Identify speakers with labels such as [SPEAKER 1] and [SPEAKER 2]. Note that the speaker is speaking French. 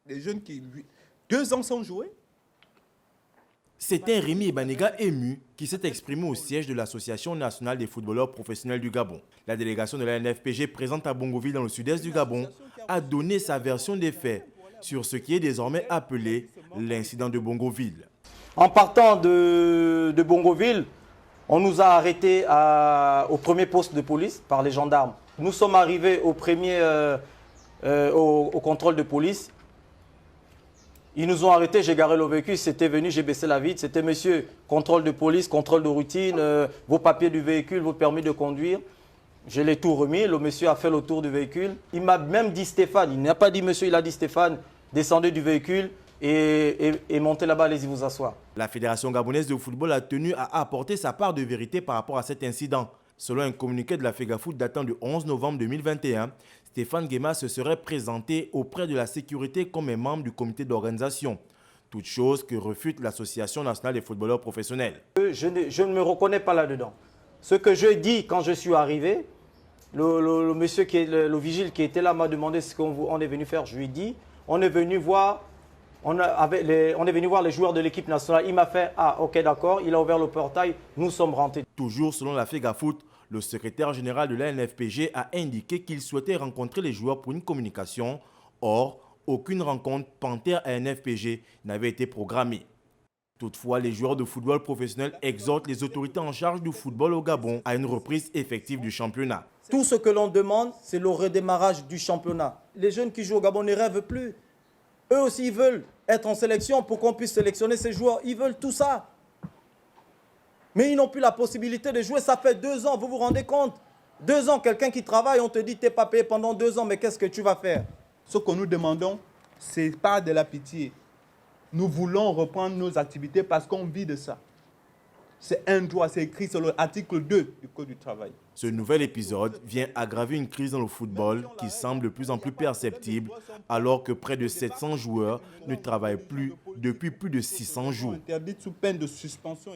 [SPEAKER 1] Des jeunes qui, 2 ans sans jouer.
[SPEAKER 2] C'est un Rémi Ebanega ému qui s'est exprimé au siège de l'Association nationale des footballeurs professionnels du Gabon. La délégation de la NFPG présente à Bongoville dans le sud-est du Gabon a donné sa version des faits sur ce qui est désormais appelé l'incident de Bongoville.
[SPEAKER 3] En partant de Bongoville, on nous a arrêtés au premier poste de police par les gendarmes. Nous sommes arrivés au contrôle de police. Ils nous ont arrêtés, j'ai garé le véhicule, c'était venu, j'ai baissé la vitre. C'était monsieur, contrôle de police, contrôle de routine, vos papiers du véhicule, vos permis de conduire. Je l'ai tout remis, le monsieur a fait le tour du véhicule. Il m'a même dit Stéphane, il n'a pas dit monsieur, il a dit Stéphane, descendez du véhicule et montez là-bas, allez-y vous asseoir.
[SPEAKER 2] La Fédération gabonaise de football a tenu à apporter sa part de vérité par rapport à cet incident. Selon un communiqué de la FEGAFOOT datant du 11 novembre 2021, Stéphane Guéma se serait présenté auprès de la sécurité comme un membre du comité d'organisation. Toute chose que refute l'Association nationale des footballeurs professionnels.
[SPEAKER 3] Je ne me reconnais pas là-dedans. Ce que je dis quand je suis arrivé, le monsieur, le vigile qui était là m'a demandé ce qu'on est venu faire. Je lui ai dit, on est venu voir les joueurs de l'équipe nationale. Il m'a fait, ah ok d'accord, il a ouvert le portail, nous sommes rentrés.
[SPEAKER 2] Toujours selon la FEGAFOOT, le secrétaire général de la NFPG a indiqué qu'il souhaitait rencontrer les joueurs pour une communication. Or, aucune rencontre Panthère à NFPG n'avait été programmée. Toutefois, les joueurs de football professionnel exhortent les autorités en charge du football au Gabon à une reprise effective du championnat.
[SPEAKER 3] Tout ce que l'on demande, c'est le redémarrage du championnat. Les jeunes qui jouent au Gabon ne rêvent plus. Eux aussi, ils veulent être en sélection pour qu'on puisse sélectionner ces joueurs. Ils veulent tout ça. Mais ils n'ont plus la possibilité de jouer. Ça fait 2 ans, vous vous rendez compte? 2 ans, quelqu'un qui travaille, on te dit, tu n'es pas payé pendant 2 ans, mais qu'est-ce que tu vas faire?
[SPEAKER 1] Ce que nous demandons, ce n'est pas de la pitié. Nous voulons reprendre nos activités parce qu'on vit de ça. C'est un droit, c'est écrit sur l'article 2 du Code du travail.
[SPEAKER 2] Ce nouvel épisode vient aggraver une crise dans le football qui semble de plus en plus perceptible alors que près de 700 joueurs ne travaillent plus depuis plus de 600 jours.
[SPEAKER 1] Interdit sous peine de suspension.